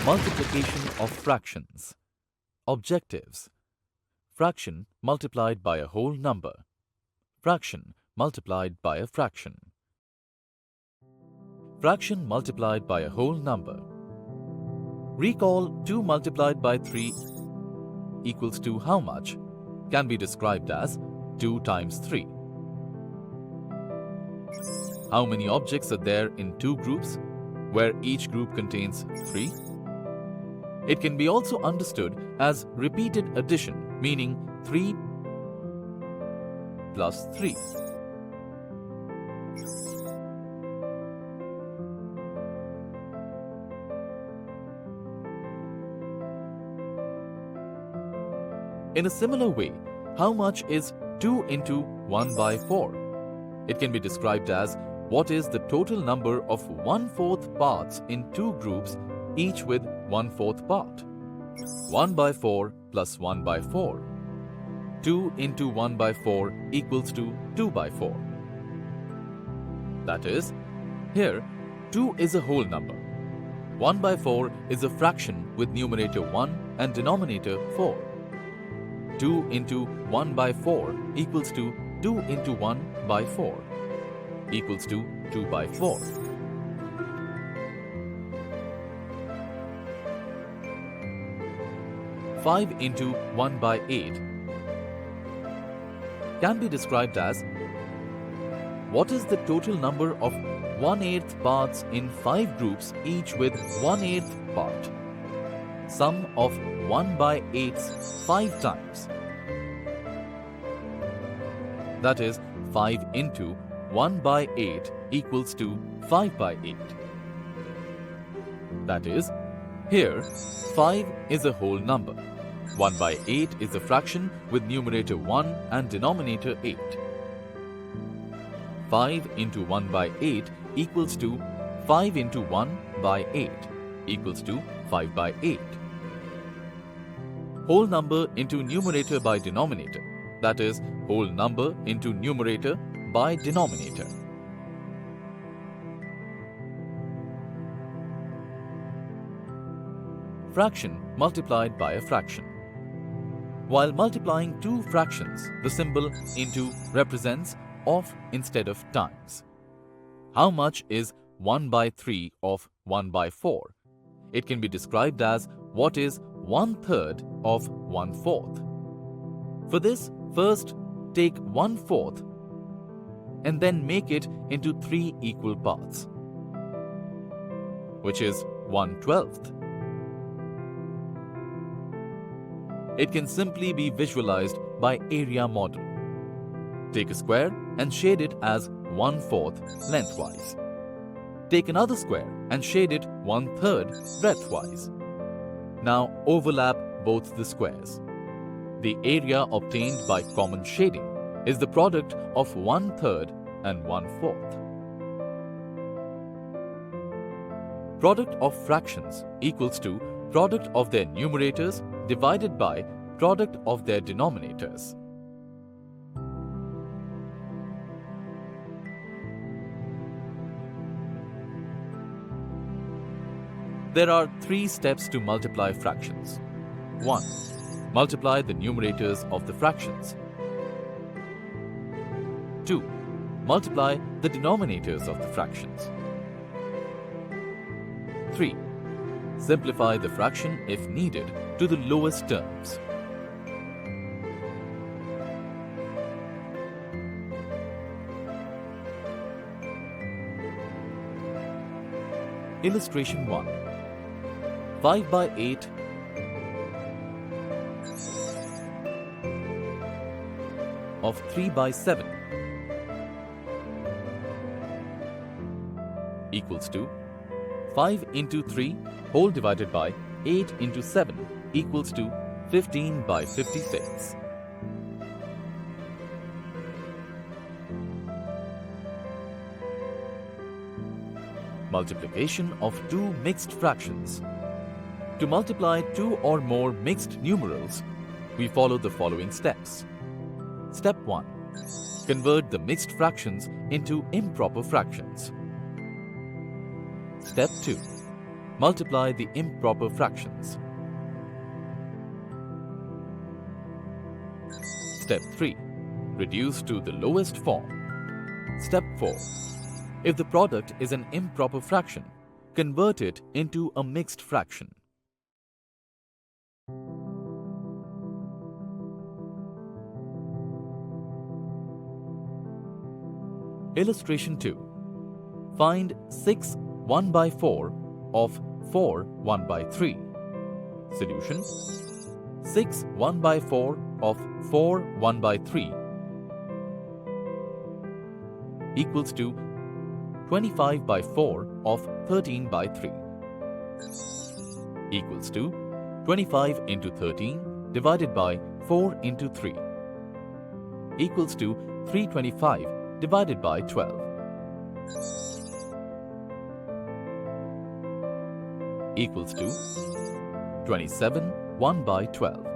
Multiplication of fractions. Objectives. Fraction multiplied by a whole number. Fraction multiplied by a fraction. Fraction multiplied by a whole number. Recall 2 multiplied by 3 equals to how much can be described as 2 times 3. How many objects are there in 2 groups where each group contains 3? It can be also understood as repeated addition, meaning 3 plus 3. In a similar way, how much is 2 into 1 by 4? It can be described as what is the total number of 1/4 parts in 2 groups, each with 1/4 part. 1 by 4 plus 1 by 4. 2 into 1 by 4 equals to 2 by 4. That is, here 2 is a whole number. 1 by 4 is a fraction with numerator 1 and denominator 4. 2 into 1 by 4 equals to 2 into 1 by 4 equals to 2 by 4. Five into 1 by 8 can be described as what is the total number of 1/8 parts in 5 groups, each with 1/8 part. Sum of 1 by 8 5 times. That is, 5 into 1 by 8 equals to 5 by 8. That is, here 5 is a whole number. 1 by 8 is a fraction with numerator 1 and denominator 8. 5 into 1 by 8 equals to 5 into 1 by 8 equals to 5 by 8. Whole number into numerator by denominator. That is, whole number into numerator by denominator. Fraction multiplied by a fraction. While multiplying 2 fractions, the symbol into represents of instead of times. How much is 1 by 3 of 1 by 4? It can be described as what is 1/3 of 1/4. For this, first take 1/4 and then make it into 3 equal parts, which is 1/12. It can simply be visualized by area model. Take a square and shade it as 1/4 lengthwise. Take another square and shade it 1/3 breadthwise. Now overlap both the squares. The area obtained by common shading is the product of 1/3 and 1/4. Product of fractions equals to product of their numerators divided by product of their denominators. There are 3 steps to multiply fractions. 1. Multiply the numerators of the fractions. 2. Multiply the denominators of the fractions. 3. Simplify the fraction if needed to the lowest terms. Illustration 1. 5 by 8 of 3 by 7 equals to 5 into 3 whole divided by 8 into 7 equals to 15 by 56. Multiplication of 2 mixed fractions. To multiply 2 or more mixed numerals, we follow the following steps. Step 1. Convert the mixed fractions into improper fractions. Step 2. Multiply the improper fractions. Step 3. Reduce to the lowest form. Step 4. If the product is an improper fraction, convert it into a mixed fraction. Illustration 2. Find 6 1 by 4 of 4 1 by 3. Solution: 6 1 by 4 of 4 1 by 3 equals to 25 by 4 of 13 by 3 equals to 25 into 13 divided by 4 into 3 equals to 325 divided by 12 equals to 27 1 by 12.